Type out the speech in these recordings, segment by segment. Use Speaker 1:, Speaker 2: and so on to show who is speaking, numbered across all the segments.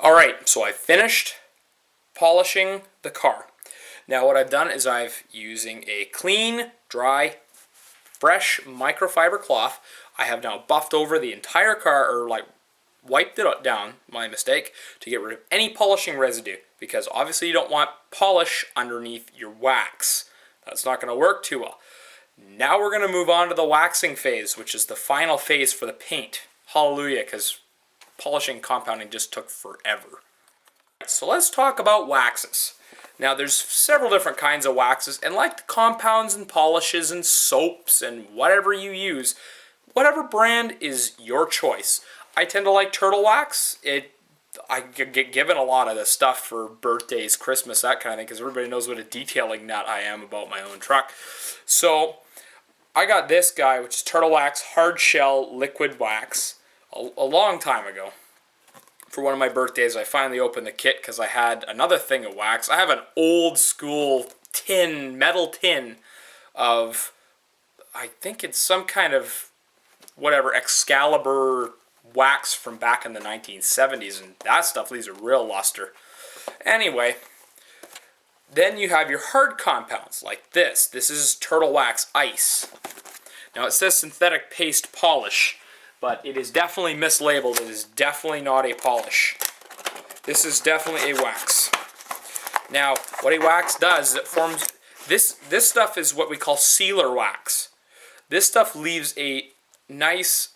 Speaker 1: Alright, so I finished polishing the car. Now what I've done is I've using a clean, dry, fresh microfiber cloth. I have now buffed over the entire car, or like wiped it down, my mistake, to get rid of any polishing residue, because obviously you don't want polish underneath your wax. That's not going to work too well. Now we're going to move on to the waxing phase, which is the final phase for the paint. Hallelujah, because polishing compounding just took forever. So let's talk about waxes. Now there's several different kinds of waxes, and like the compounds and polishes and soaps and whatever you use, whatever brand is your choice. I tend to like turtle wax. I get given a lot of this stuff for birthdays, Christmas, that kind of thing, because everybody knows what a detailing nut I am about my own truck. So I got this guy, which is turtle wax hard shell liquid wax, a long time ago. For one of my birthdays, I finally opened the kit because I had another thing of wax. I have an old school metal tin of, I think it's some kind of whatever, Excalibur wax from back in the 1970s, and that stuff leaves a real luster. Anyway, then you have your hard compounds like this. This is turtle wax ice. Now it says synthetic paste polish, but it is definitely mislabeled. It is definitely not a polish. This is definitely a wax. Now, what a wax does is it forms, this stuff is what we call sealer wax. This stuff leaves a nice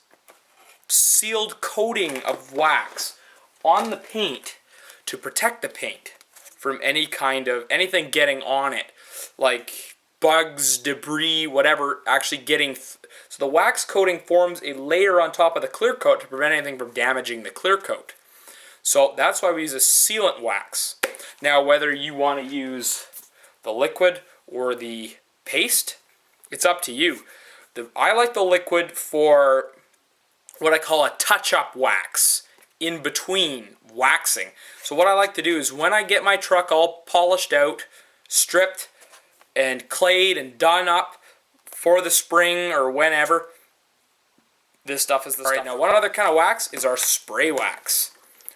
Speaker 1: sealed coating of wax on the paint to protect the paint from any kind of, anything getting on it, like bugs, debris, whatever, actually getting. So the wax coating forms a layer on top of the clear coat to prevent anything from damaging the clear coat. So that's why we use a sealant wax. Now whether you want to use the liquid or the paste, it's up to you. I like the liquid for what I call a touch-up wax in between waxing. So what I like to do is when I get my truck all polished out, stripped, and clayed and done up for the spring or whenever, this stuff is the stuff. Now one other kind of wax is our spray wax,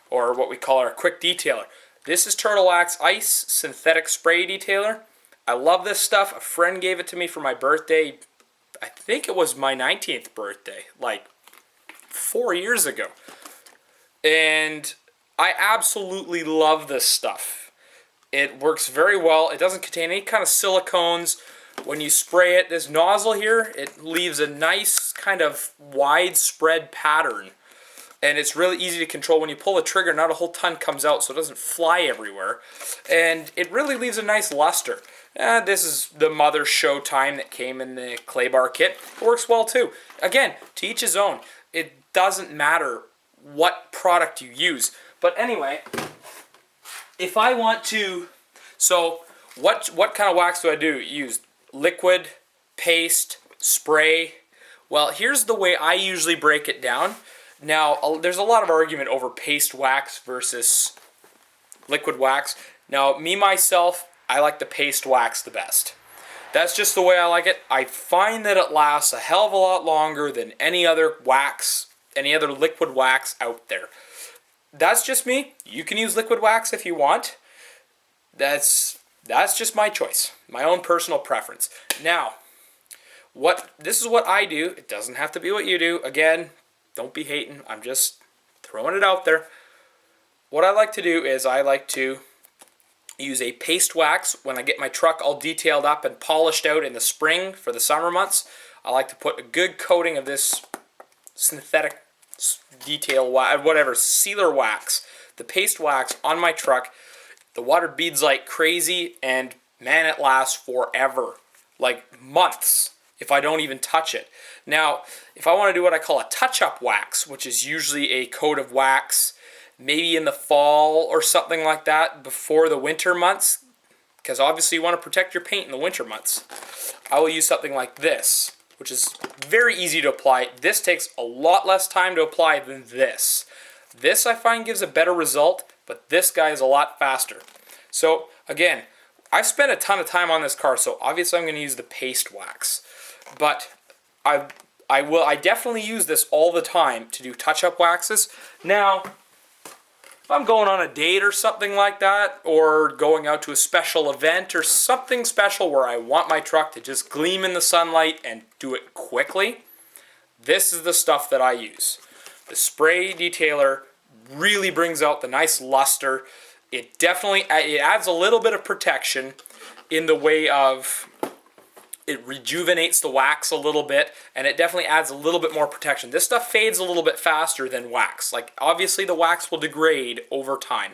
Speaker 1: or what we call our quick detailer. This is Turtle Wax Ice Synthetic Spray Detailer. I love this stuff. A friend gave it to me for my birthday. I think it was my 19th birthday, like 4 years ago. And I absolutely love this stuff. It works very well. It doesn't contain any kind of silicones. When you spray it, this nozzle here, it leaves a nice kind of widespread pattern. And it's really easy to control. When you pull the trigger, not a whole ton comes out, so it doesn't fly everywhere. And it really leaves a nice luster. This is the Mother Showtime that came in the clay bar kit. It works well too. Again, to each his own. It doesn't matter what product you use. But anyway, if I want to, so what kind of wax do I use? Liquid, paste, spray. Well, here's the way I usually break it down. Now, there's a lot of argument over paste wax versus liquid wax. Now, me, myself, I like the paste wax the best. That's just the way I like it. I find that it lasts a hell of a lot longer than any other wax, any other liquid wax out there. That's just me. You can use liquid wax if you want. That's just my choice, my own personal preference. Now, this is what I do. It doesn't have to be what you do. Again, don't be hating. I'm just throwing it out there. What I like to do is I like to use a paste wax when I get my truck all detailed up and polished out in the spring for the summer months. I like to put a good coating of this synthetic detail wax, whatever, sealer wax, the paste wax on my truck. The water beads like crazy, and man, it lasts forever, like months, if I don't even touch it. Now, if I want to do what I call a touch-up wax, which is usually a coat of wax, maybe in the fall or something like that, before the winter months, because obviously you want to protect your paint in the winter months, I will use something like this, which is very easy to apply. This takes a lot less time to apply than this. This I find gives a better result, but this guy is a lot faster. So again, I've spent a ton of time on this car, so obviously I'm going to use the paste wax. But I definitely use this all the time to do touch-up waxes. Now, if I'm going on a date or something like that, or going out to a special event or something special where I want my truck to just gleam in the sunlight and do it quickly, this is the stuff that I use. The spray detailer really brings out the nice luster. It adds a little bit of protection in the way of it rejuvenates the wax a little bit, and it definitely adds a little bit more protection. This stuff fades a little bit faster than wax. Like, obviously the wax will degrade over time,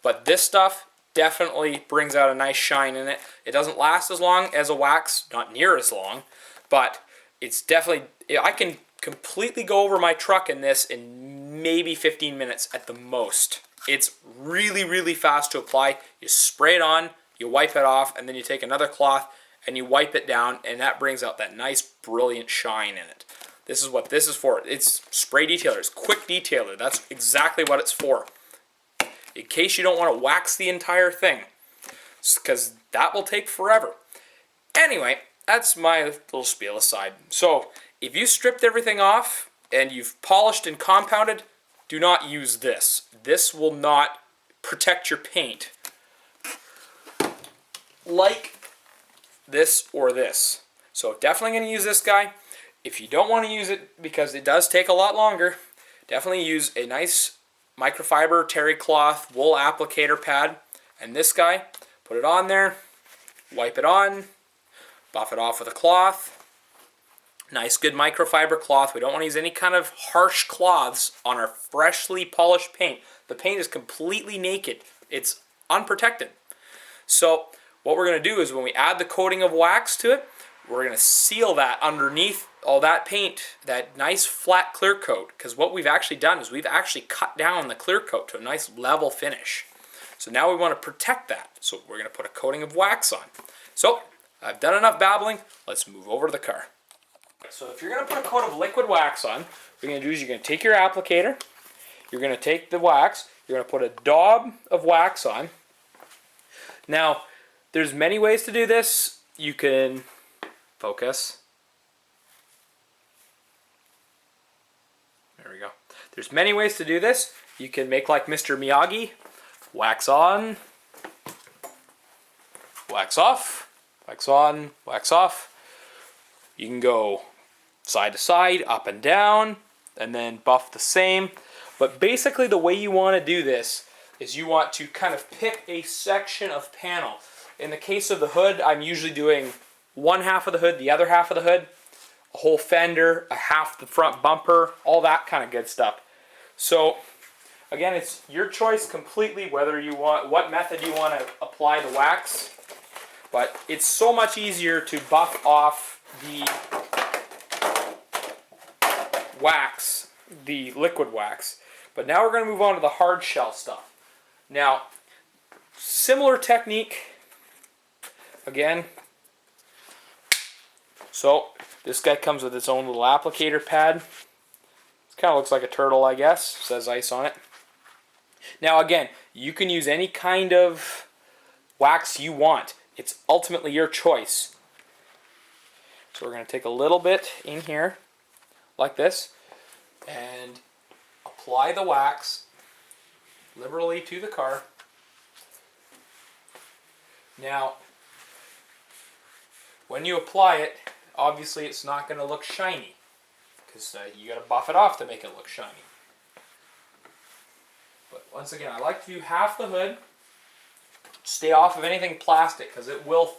Speaker 1: but this stuff definitely brings out a nice shine in it. It doesn't last as long as a wax, not near as long, but it's definitely, I can completely go over my truck in this in maybe 15 minutes at the most. It's really, really fast to apply. You spray it on, you wipe it off, and then you take another cloth and you wipe it down, and that brings out that nice, brilliant shine in it. This is what this is for. It's spray detailer. It's quick detailer. That's exactly what it's for. In case you don't want to wax the entire thing, because that will take forever. Anyway, that's my little spiel aside. So, if you stripped everything off and you've polished and compounded, do not use this. This will not protect your paint like this or this. So definitely going to use this guy. If you don't want to use it because it does take a lot longer, definitely use a nice microfiber terry cloth wool applicator pad. And this guy, put it on there, wipe it on, buff it off with a cloth. Nice good microfiber cloth. We don't want to use any kind of harsh cloths on our freshly polished paint. The paint is completely naked. It's unprotected. So what we're going to do is when we add the coating of wax to it, we're going to seal that underneath all that paint, that nice flat clear coat. Because what we've actually done is we've actually cut down the clear coat to a nice level finish. So now we want to protect that. So we're going to put a coating of wax on. So I've done enough babbling. Let's move over to the car. So if you're going to put a coat of liquid wax on, what you're going to do is you're going to take your applicator, you're going to take the wax, you're going to put a daub of wax on. Now, there's many ways to do this. You can focus. There we go. There's many ways to do this. You can make like Mr. Miyagi, wax on, wax off, wax on, wax off. You can go side to side, up and down, and then buff the same. But basically the way you want to do this is you want to kind of pick a section of panel. In the case of the hood, I'm usually doing one half of the hood, the other half of the hood, a whole fender, a half the front bumper, all that kind of good stuff. So again, it's your choice completely whether you want, what method you want to apply the wax. But it's so much easier to buff off the wax, the liquid wax. But now we're going to move on to the hard shell stuff. Now, similar technique, again. So, this guy comes with its own little applicator pad. It kind of looks like a turtle, I guess. It says ice on it. Now again, you can use any kind of wax you want. It's ultimately your choice. So we're going to take a little bit in here, like this, and apply the wax liberally to the car. Now, when you apply it, obviously it's not going to look shiny, because you got to buff it off to make it look shiny. But once again, I like to do half the hood. Stay off of anything plastic, because it will.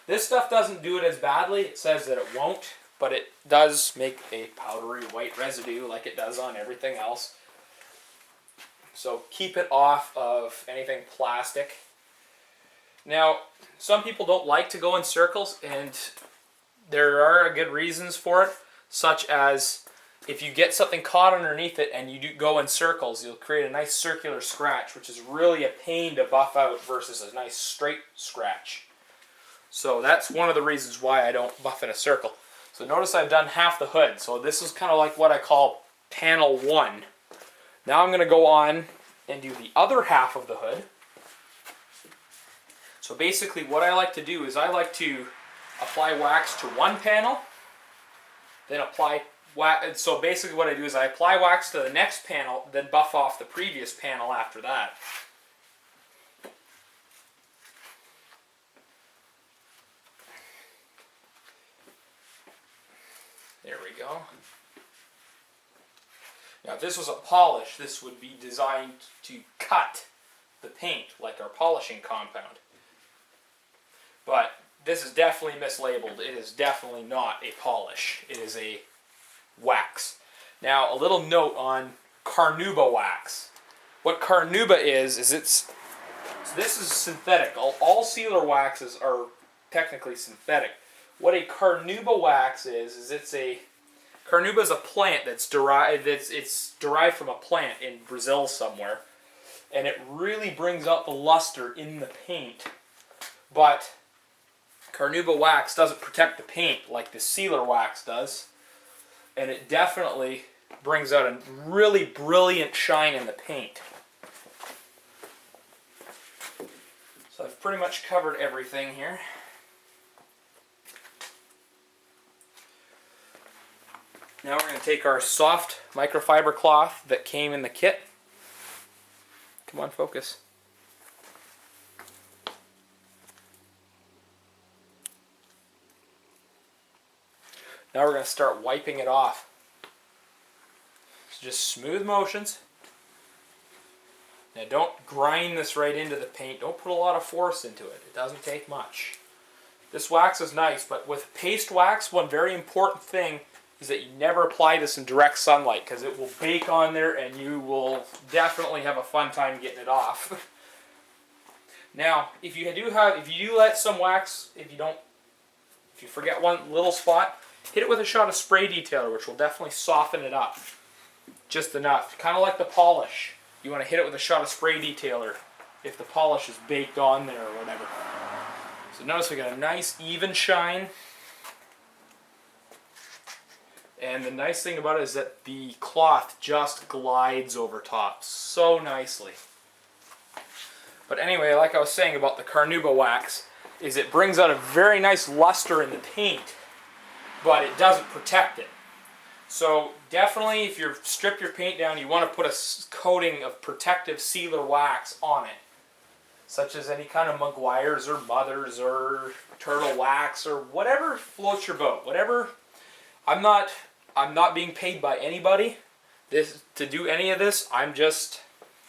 Speaker 1: This stuff doesn't do it as badly. It says that it won't, but it does make a powdery white residue like it does on everything else. So keep it off of anything plastic. Now, some people don't like to go in circles, and there are good reasons for it, such as if you get something caught underneath it and you do go in circles, you'll create a nice circular scratch, which is really a pain to buff out versus a nice straight scratch. So that's one of the reasons why I don't buff in a circle. So notice I've done half the hood. So this is kind of like what I call panel 1. Now I'm going to go on and do the other half of the hood. So basically what I like to do is I like to apply wax to one panel, then apply So basically what I do is I apply wax to the next panel, then buff off the previous panel after that. There we go. Now if this was a polish, this would be designed to cut the paint like our polishing compound. But this is definitely mislabeled. It is definitely not a polish. It is a wax. Now a little note on carnauba wax. What carnauba is so this is synthetic. All sealer waxes are technically synthetic. What a carnauba wax is carnauba is a plant that's derived. It's derived from a plant in Brazil somewhere, and it really brings out the luster in the paint. But carnauba wax doesn't protect the paint like the sealer wax does, and it definitely brings out a really brilliant shine in the paint. So I've pretty much covered everything here. Now we're going to take our soft microfiber cloth that came in the kit. Come on, focus. Now we're going to start wiping it off. So just smooth motions. Now don't grind this right into the paint. Don't put a lot of force into it. It doesn't take much. This wax is nice, but with paste wax, one very important thing is that you never apply this in direct sunlight because it will bake on there and you will definitely have a fun time getting it off. Now, if you do let some wax, if you forget one little spot, hit it with a shot of spray detailer, which will definitely soften it up just enough. Kind of like the polish. You want to hit it with a shot of spray detailer if the polish is baked on there or whatever. So notice we got a nice even shine. And the nice thing about it is that the cloth just glides over top so nicely. But anyway, like I was saying about the carnauba wax, is it brings out a very nice luster in the paint, but it doesn't protect it. So definitely if you strip your paint down, you want to put a coating of protective sealer wax on it, such as any kind of Meguiar's or Mother's or Turtle Wax or whatever floats your boat. Whatever. I'm not being paid by anybody to do any of this. This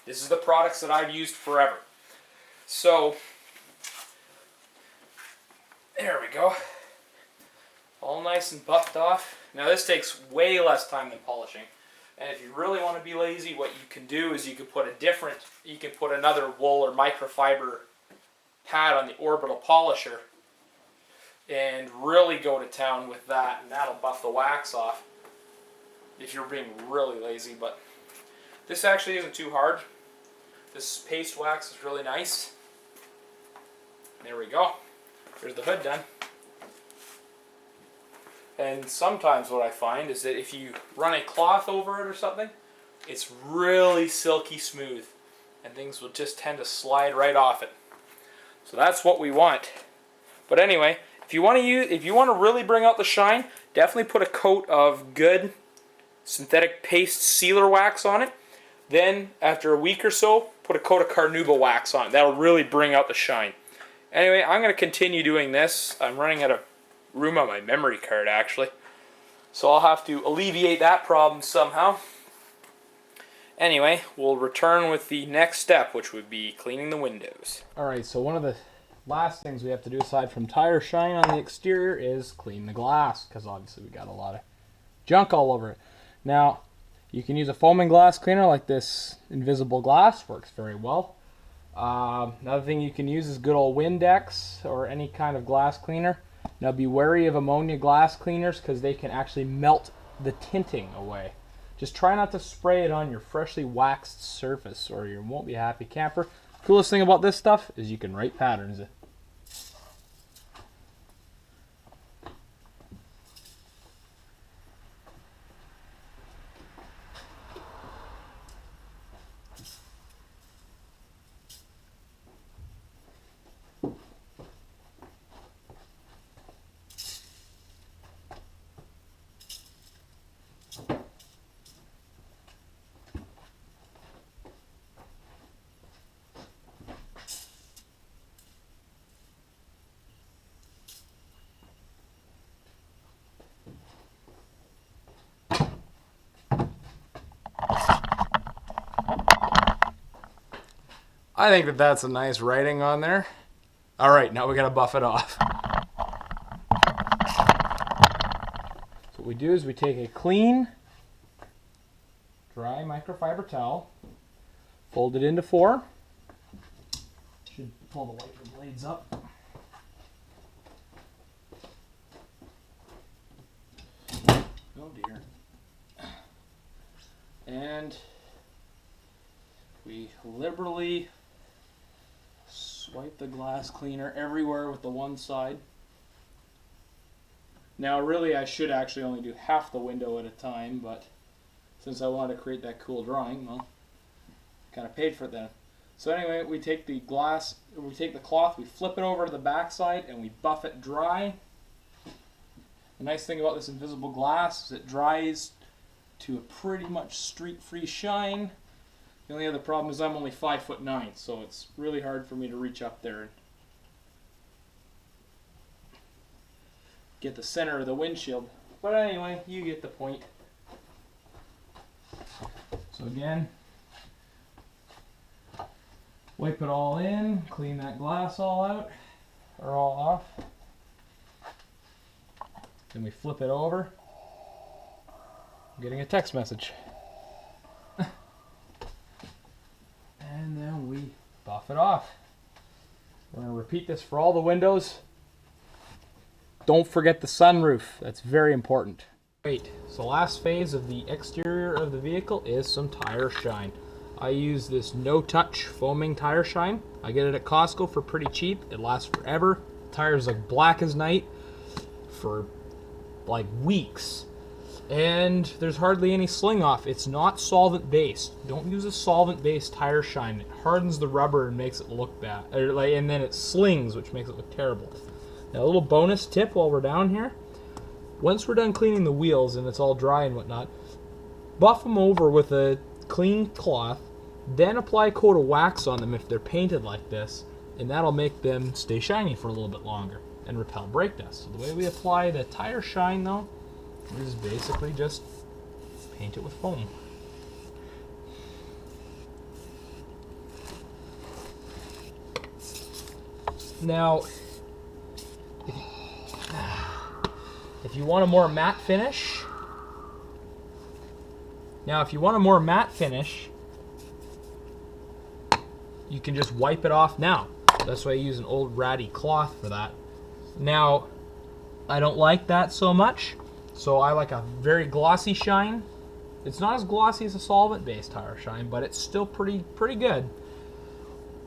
Speaker 1: is the products that I've used forever. So there we go. All nice and buffed off. Now this takes way less time than polishing. And if you really want to be lazy, what you can do is you can put another wool or microfiber pad on the orbital polisher and really go to town with that, and that'll buff the wax off if you're being really lazy. But this actually isn't too hard. This paste wax is really nice. There we go. There's the hood done. And sometimes what I find is that if you run a cloth over it or something, it's really silky smooth and things will just tend to slide right off it. So that's what we want. But anyway, if you want to really bring out the shine, definitely put a coat of good synthetic paste sealer wax on it. Then after a week or so, put a coat of carnauba wax on it. That'll really bring out the shine. Anyway, I'm going to continue doing this. I'm running out of room on my memory card actually, so I'll have to alleviate that problem somehow. Anyway, we'll return with the next step, which would be cleaning the windows. Alright, so one of the last things we have to do aside from tire shine on the exterior is clean the glass, because obviously we got a lot of junk all over it. Now, you can use a foaming glass cleaner like this invisible glass, works very well. Another thing you can use is good old Windex or any kind of glass cleaner. Now be wary of ammonia glass cleaners because they can actually melt the tinting away. Just try not to spray it on your freshly waxed surface or you won't be a happy camper. Coolest thing about this stuff is you can write patterns. I think that that's a nice writing on there. All right, now we gotta buff it off. So what we do is we take a clean, dry microfiber towel, fold it into 4. Should pull the wiper blades up. Oh dear. And we liberally swipe the glass cleaner everywhere with the one side. Now really I should actually only do half the window at a time, but since I wanted to create that cool drawing, well, kind of paid for it then. So anyway, we take the cloth, we flip it over to the back side and we buff it dry. The nice thing about this invisible glass is it dries to a pretty much streak-free shine. The only other problem is I'm only 5'9", so it's really hard for me to reach up there and get the center of the windshield. But anyway, you get the point. So again, wipe it all in, clean that glass all out, or all off. Then we flip it over. I'm getting a text message. And then we buff it off. We're going to repeat this for all the windows. Don't forget the sunroof. That's very important. Great. So last phase of the exterior of the vehicle is some tire shine. I use this no-touch foaming tire shine. I get it at Costco for pretty cheap. It lasts forever. Tires look black as night for like weeks. And there's hardly any sling off. It's not solvent based. Don't use a solvent based tire shine. It hardens the rubber and makes it look bad. And then it slings, which makes it look terrible. Now a little bonus tip while we're down here. Once we're done cleaning the wheels and it's all dry and whatnot, buff them over with a clean cloth, then apply a coat of wax on them if they're painted like this, and that'll make them stay shiny for a little bit longer and repel brake dust. So the way we apply the tire shine though is basically just paint it with foam. Now, if you want a more matte finish, you can just wipe it off now. That's why I use an old ratty cloth for that. Now, I don't like that so much, so I like a very glossy shine. It's not as glossy as a solvent-based tire shine, but it's still pretty good.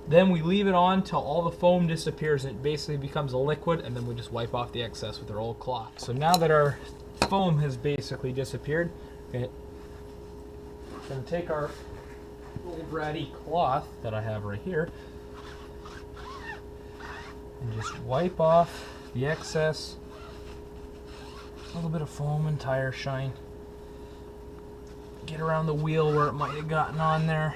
Speaker 1: Then we leave it on till all the foam disappears and it basically becomes a liquid, and then we just wipe off the excess with our old cloth. So now that our foam has basically disappeared, we're going to take our old ratty cloth that I have right here and just wipe off the excess. A little bit of foam and tire shine. Get around the wheel where it might have gotten on there.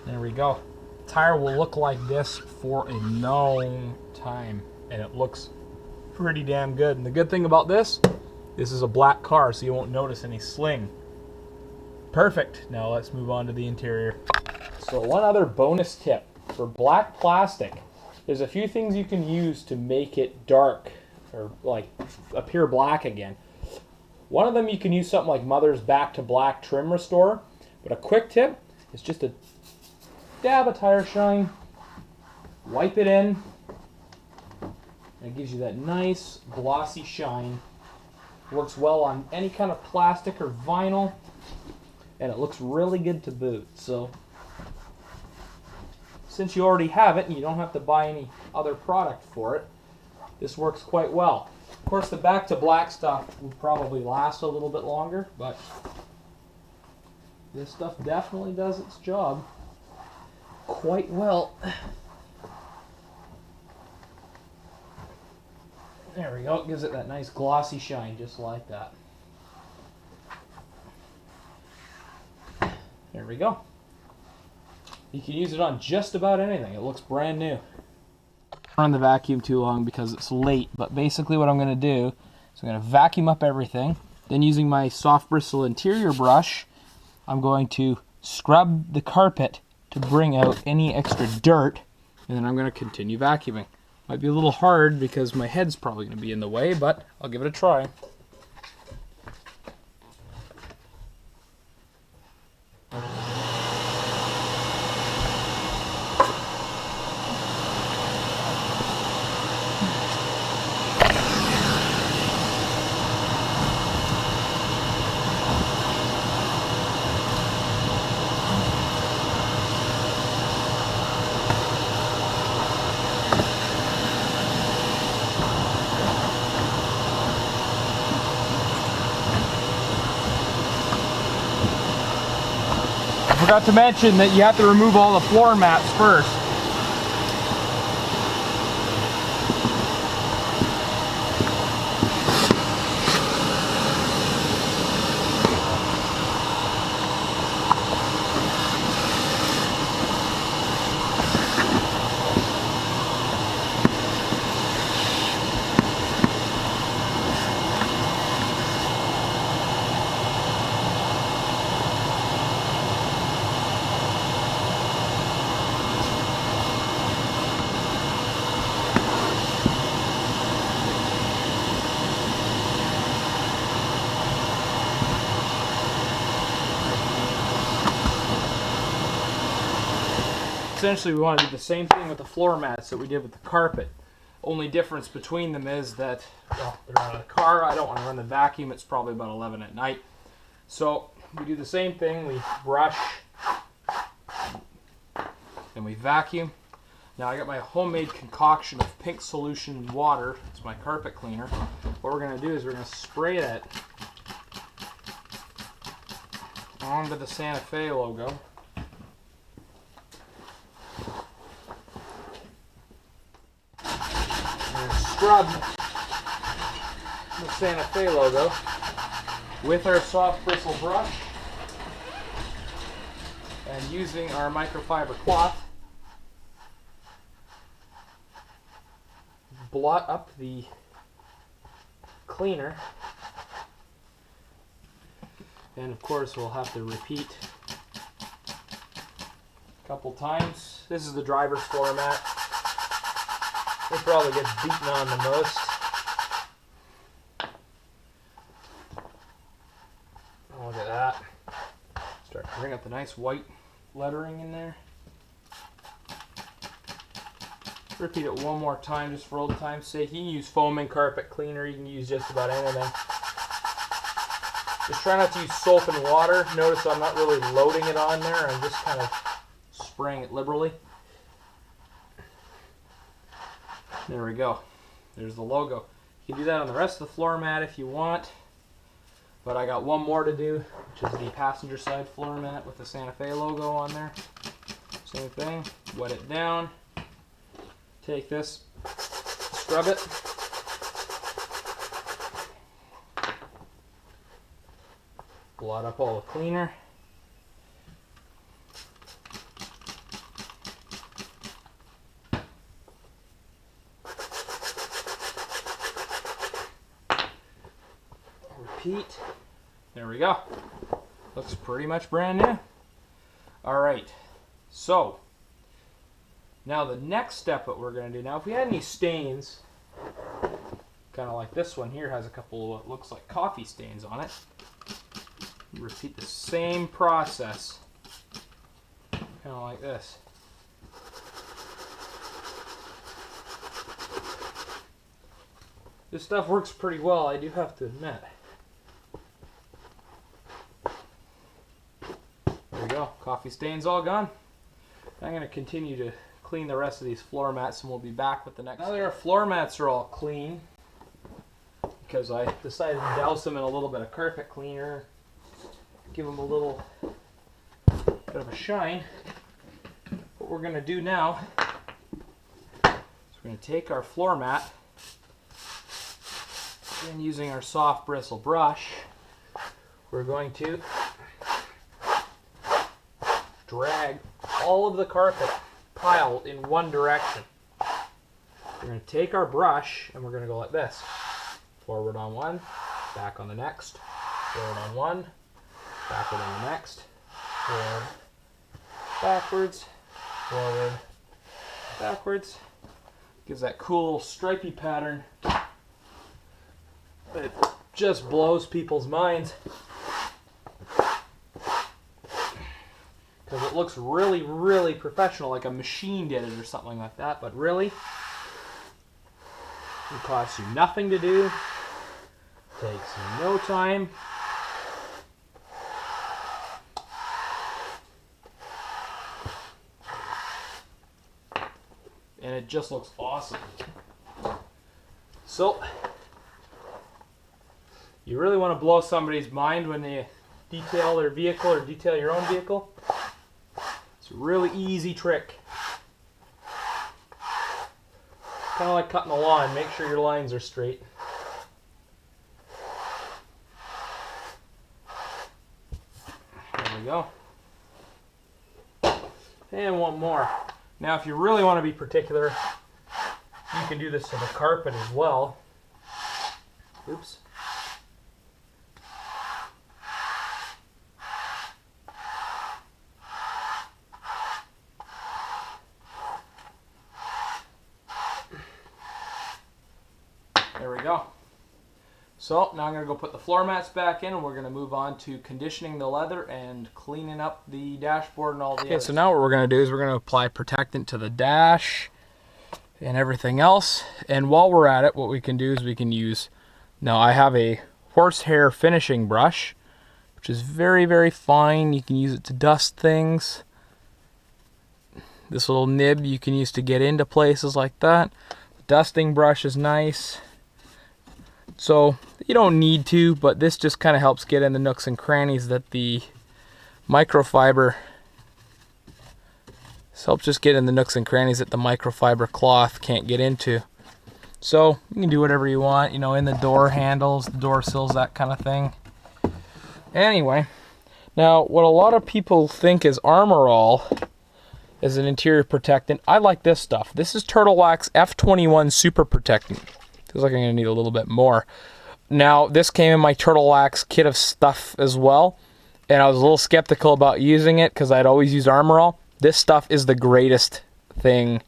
Speaker 1: There we go. Tire will look like this for a long time, and it looks pretty damn good. And the good thing about this is a black car, so you won't notice any sling. Perfect. Now let's move on to the interior. So one other bonus tip for black plastic, there's a few things you can use to make it dark or like appear black again. One of them, you can use something like Mother's Back to Black Trim Restore, but a quick tip is just to dab a tire shine, wipe it in, and it gives you that nice glossy shine. Works well on any kind of plastic or vinyl, and it looks really good to boot. So since you already have it and you don't have to buy any other product for it, this works quite well. Of course, the Back to Black stuff will probably last a little bit longer, but this stuff definitely does its job quite well. There we go. It gives it that nice glossy shine, just like that. There we go. You can use it on just about anything. It looks brand new. Run the vacuum too long because it's late, but basically what I'm going to do is I'm going to vacuum up everything. Then using my soft bristle interior brush, I'm going to scrub the carpet to bring out any extra dirt, and then I'm going to continue vacuuming. Might be a little hard because my head's probably going to be in the way, but I'll give it a try. I forgot to mention that you have to remove all the floor mats first. Essentially, we want to do the same thing with the floor mats that we did with the carpet. Only difference between them is that, well, they're on a car. I don't want to run the vacuum. It's probably about 11 at night. So we do the same thing. We brush and we vacuum. Now I got my homemade concoction of pink solution water. It's my carpet cleaner. What we're going to do is we're going to spray that onto the Santa Fe logo. Scrub the Santa Fe logo with our soft bristle brush, and using our microfiber cloth, blot up the cleaner, and of course we'll have to repeat a couple times. This is the driver's floor mat. It probably gets beaten on the most. Oh, look at that. Start to bring up the nice white lettering in there. Repeat it one more time just for old time's sake. You can use foaming carpet cleaner. You can use just about anything. Just try not to use soap and water. Notice I'm not really loading it on there. I'm just kind of spraying it liberally. There we go. There's the logo. You can do that on the rest of the floor mat if you want. But I got one more to do, which is the passenger side floor mat with the Santa Fe logo on there. Same thing. Wet it down. Take this, scrub it. Blot up all the cleaner. Repeat. There we go. Looks pretty much brand new. Alright, so now the next step that we're going to do, now if we had any stains, kind of like this one here has a couple of what looks like coffee stains on it, repeat the same process, kind of like this. This stuff works pretty well, I do have to admit. There we go, coffee stains all gone. I'm going to continue to clean the rest of these floor mats and we'll be back with the next. Now that our floor mats are all clean, because I decided to douse them in a little bit of carpet cleaner, give them a little bit of a shine. What we're going to do now is we're going to take our floor mat and using our soft bristle brush, we're going to drag all of the carpet pile in one direction. We're going to take our brush and we're going to go like this. Forward on one, back on the next, forward on one, backward on the next, forward, backwards, forward, backwards. Gives that cool little stripy pattern. It just blows people's minds. Because it looks really, really professional, like a machine did it or something like that. But really, it costs you nothing to do. Takes no time. And it just looks awesome. So, you really want to blow somebody's mind when they detail their vehicle or detail your own vehicle? It's a really easy trick. Kind of like cutting the lawn. Make sure your lines are straight. There we go. And one more. Now, if you really want to be particular, you can do this to the carpet as well. Oops. There we go. So now I'm going to go put the floor mats back in, and we're going to move on to conditioning the leather and cleaning up the dashboard and all the others. So now what we're going to do is we're going to apply protectant to the dash and everything else. And while we're at it, what we can do is we can use, now I have a horsehair finishing brush, which is very, very fine. You can use it to dust things. This little nib you can use to get into places like that. The dusting brush is nice. So you don't need to, but this just kind of helps get in the nooks and crannies that the microfiber, this helps just get in the nooks and crannies that the microfiber cloth can't get into. So you can do whatever you want, you know, in the door handles, the door sills, that kind of thing. Anyway, now what a lot of people think is Armor All as an interior protectant, I like this stuff. This is Turtle Wax F21 Super Protectant. Feels like I'm going to need a little bit more. Now, this came in my Turtle Wax kit of stuff as well, and I was a little skeptical about using it because I'd always use Armor All. This stuff is the greatest thing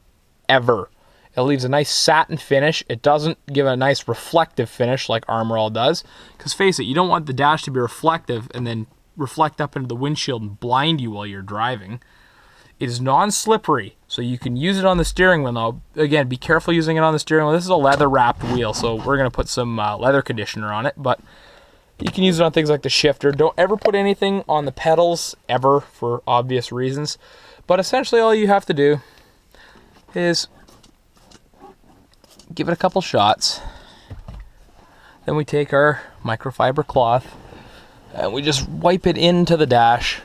Speaker 1: ever. It leaves a nice satin finish. It doesn't give a nice reflective finish like Armor All does. Because face it, you don't want the dash to be reflective and then reflect up into the windshield and blind you while you're driving. It is non-slippery, so you can use it on the steering wheel. Now, again, be careful using it on the steering wheel. This is a leather-wrapped wheel, so we're going to put some leather conditioner on it, but you can use it on things like the shifter. Don't ever put anything on the pedals, ever, for obvious reasons. But essentially all you have to do is give it a couple shots. Then we take our microfiber cloth, and we just wipe it into the dash.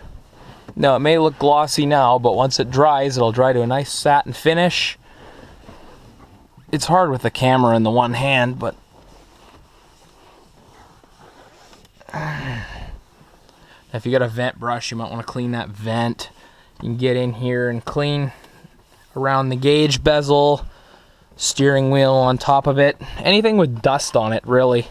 Speaker 1: Now, it may look glossy now, but once it dries, it'll dry to a nice satin finish. It's hard with the camera in the one hand, but if you got a vent brush, you might want to clean that vent. You can get in here and clean around the gauge bezel, steering wheel on top of it. Anything with dust on it, really.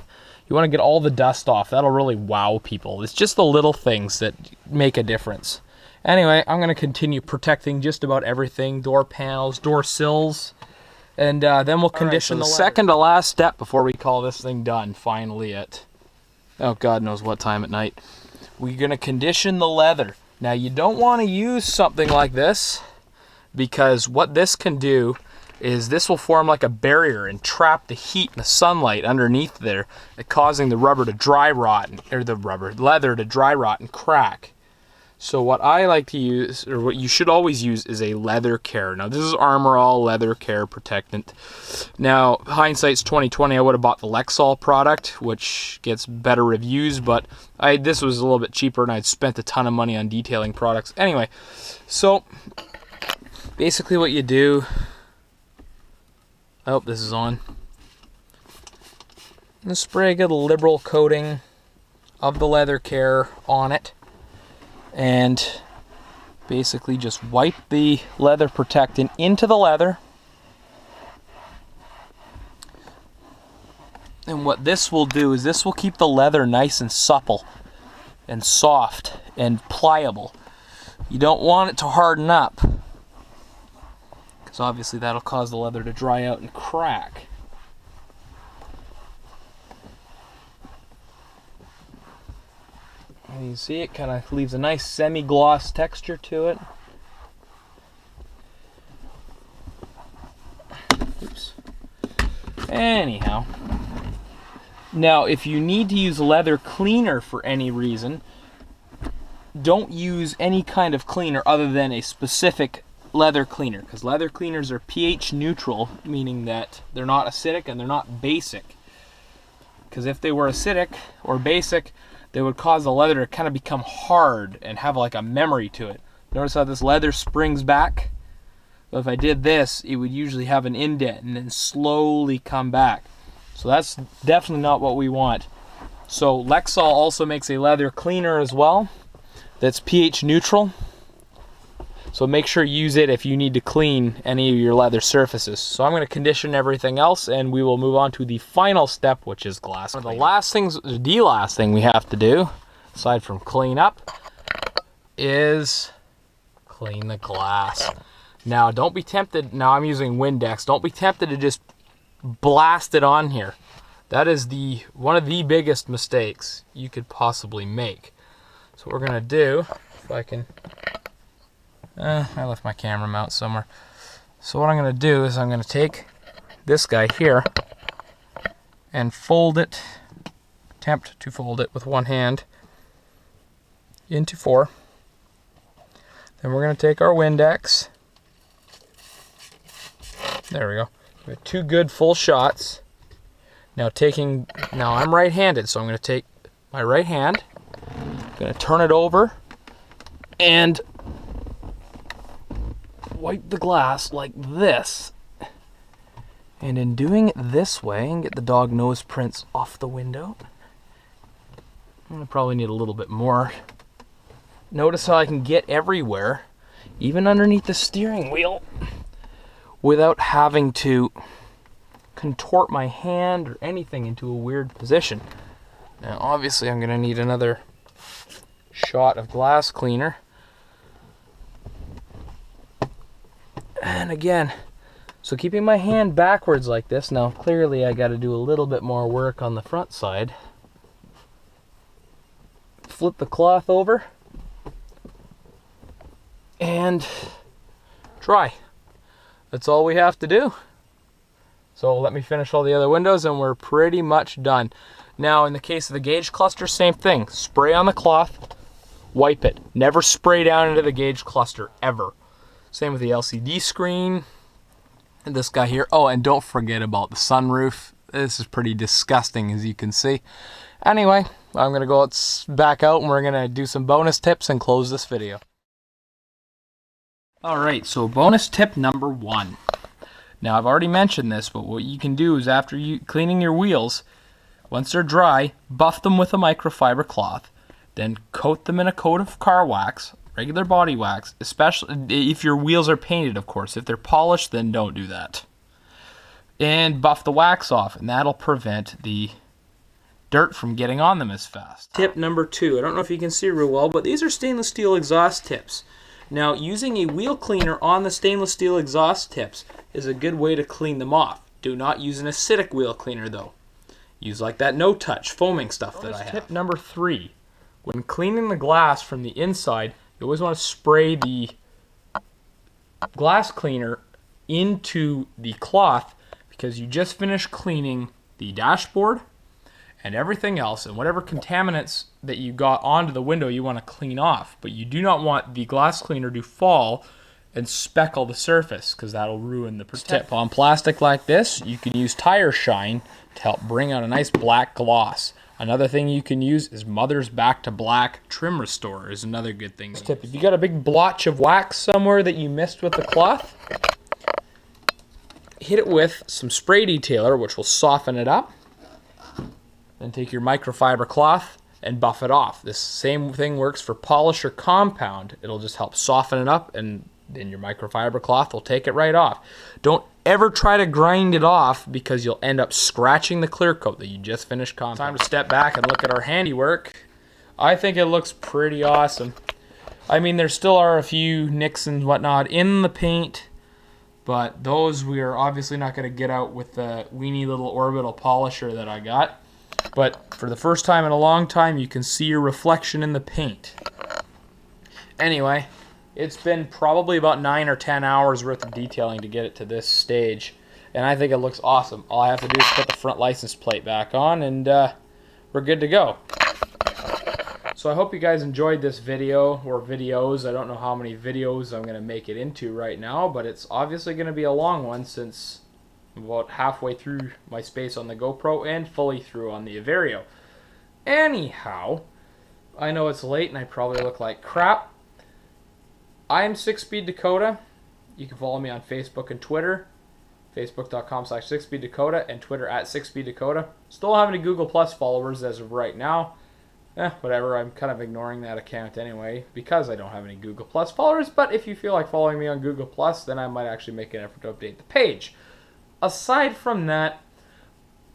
Speaker 1: You want to get all the dust off. That'll really wow people. It's just the little things that make a difference. Anyway, I'm going to continue protecting just about everything. Door panels, door sills. And then we'll condition the second to last step before we call this thing done. Finally at, oh God knows what time at night. We're going to condition the leather. Now you don't want to use something like this, because what this can do is this will form like a barrier and trap the heat and the sunlight underneath there, causing the rubber to dry rot, or the leather to dry rot and crack. So what I like to use, or what you should always use, is a leather care. Now this is Armor All leather care protectant. Now hindsight's 2020. I would have bought the Lexol product, which gets better reviews, but this was a little bit cheaper, and I'd spent a ton of money on detailing products. Anyway, so basically what you do, I hope this is on, and spray a good liberal coating of the leather care on it. And basically just wipe the leather protectant into the leather. And what this will do is this will keep the leather nice and supple and soft and pliable. you don't want it to harden up, because obviously that'll cause the leather to dry out and crack. And you see it kind of leaves a nice semi-gloss texture to it. Oops. Anyhow, now if you need to use leather cleaner for any reason, don't use any kind of cleaner other than a specific leather cleaner, because leather cleaners are pH neutral, meaning that they're not acidic and they're not basic. Because if they were acidic or basic, they would cause the leather to kind of become hard and have like a memory to it. Notice how this leather springs back? But if I did this, it would usually have an indent and then slowly come back. So that's definitely not what we want. So Lexol also makes a leather cleaner as well that's pH neutral. So make sure you use it if you need to clean any of your leather surfaces. So I'm going to condition everything else, and we will move on to the final step, which is glass cleaning. The last thing we have to do, aside from clean up, is clean the glass. Now don't be tempted, now I'm using Windex, don't be tempted to just blast it on here. That is one of the biggest mistakes you could possibly make. So what we're going to do, if I can... I left my camera mount somewhere. So what I'm going to do is I'm going to take this guy here and fold it, attempt to fold it with one hand into 4. Then we're going to take our Windex. There we go. We have 2 good full shots. Now I'm right-handed, so I'm going to take my right hand, I'm going to turn it over and wipe the glass like this, and in doing it this way and get the dog nose prints off the window, I'm gonna probably need a little bit more. Notice how I can get everywhere, even underneath the steering wheel, without having to contort my hand or anything into a weird position. Now obviously I'm gonna need another shot of glass cleaner. And again, so keeping my hand backwards like this, now clearly I got to do a little bit more work on the front side. Flip the cloth over and dry. That's all we have to do. So let me finish all the other windows and we're pretty much done. Now in the case of the gauge cluster, same thing. Spray on the cloth, wipe it. Never spray down into the gauge cluster, ever. Same with the LCD screen and this guy here. Oh, and don't forget about the sunroof. This is pretty disgusting, as you can see. Anyway, I'm going to go back out and we're going to do some bonus tips and close this video. Alright, so bonus tip number 1. Now, I've already mentioned this, but what you can do is after you cleaning your wheels, once they're dry, buff them with a microfiber cloth. Then coat them in a coat of car wax. Regular body wax, especially if your wheels are painted, of course. If they're polished, then don't do that. And buff the wax off, and that'll prevent the dirt from getting on them as fast. Tip number 2. I don't know if you can see real well, but these are stainless steel exhaust tips. Now, using a wheel cleaner on the stainless steel exhaust tips is a good way to clean them off. Do not use an acidic wheel cleaner, though. Use like that no-touch foaming stuff that I have. Tip number 3. When cleaning the glass from the inside, you always want to spray the glass cleaner into the cloth, because you just finished cleaning the dashboard and everything else, and whatever contaminants that you got onto the window you want to clean off. But you do not want the glass cleaner to fall and speckle the surface, because that'll ruin the tip. On plastic like this, you can use tire shine to help bring out a nice black gloss. Another thing you can use is Mother's Back to Black Trim Restorer is another good thing. Tip: if you got a big blotch of wax somewhere that you missed with the cloth, hit it with some spray detailer, which will soften it up. Then take your microfiber cloth and buff it off. This same thing works for polish or compound. It'll just help soften it up, and then your microfiber cloth will take it right off. Don't ever try to grind it off, because you'll end up scratching the clear coat that you just finished compounding. Time to step back and look at our handiwork. I think it looks pretty awesome. I mean, there still are a few nicks and whatnot in the paint, but those we are obviously not going to get out with the weeny little orbital polisher that I got. But for the first time in a long time, you can see your reflection in the paint. Anyway, it's been probably about 9 or 10 hours worth of detailing to get it to this stage, and I think it looks awesome. All I have to do is put the front license plate back on, and we're good to go. So I hope you guys enjoyed this video, or videos. I don't know how many videos I'm going to make it into right now, but it's obviously going to be a long one since I'm about halfway through my space on the GoPro and fully through on the Averio. Anyhow, I know it's late and I probably look like crap. I'm 6Speed Dakota. You can follow me on Facebook and Twitter. Facebook.com/6speeddakota and Twitter @6speeddakota. Still don't have any Google Plus followers as of right now. Whatever, I'm kind of ignoring that account anyway because I don't have any Google Plus followers, but if you feel like following me on Google Plus, then I might actually make an effort to update the page. Aside from that,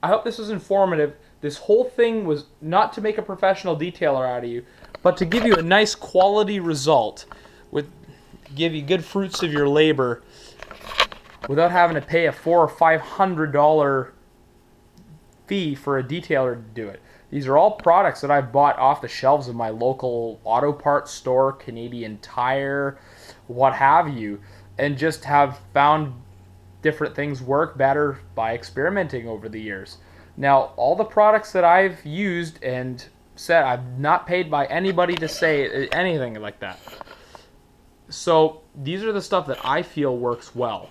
Speaker 1: I hope this was informative. This whole thing was not to make a professional detailer out of you, but to give you a nice quality result, give you good fruits of your labor without having to pay a $400 or $500 fee for a detailer to do it. These are all products that I've bought off the shelves of my local auto parts store, Canadian Tire, what have you, and just have found different things work better by experimenting over the years. Now, all the products that I've used and said, I've not paid by anybody to say anything like that. So these are the stuff that I feel works well.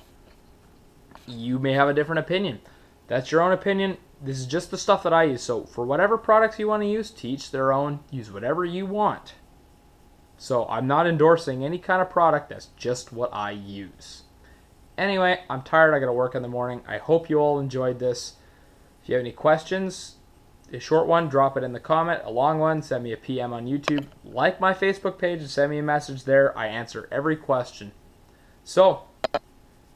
Speaker 1: You may have a different opinion. That's your own opinion. This is just the stuff that I use. So for whatever products you want to use, to each their own. Use whatever you want. So I'm not endorsing any kind of product. That's just what I use. Anyway, I'm tired. I got to work in the morning. I hope you all enjoyed this. If you have any questions, a short one, drop it in the comment. A long one, send me a PM on YouTube. Like my Facebook page and send me a message there. I answer every question. So,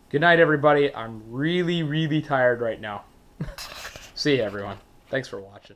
Speaker 1: good night, everybody. I'm really, really tired right now. See you, everyone. Thanks for watching.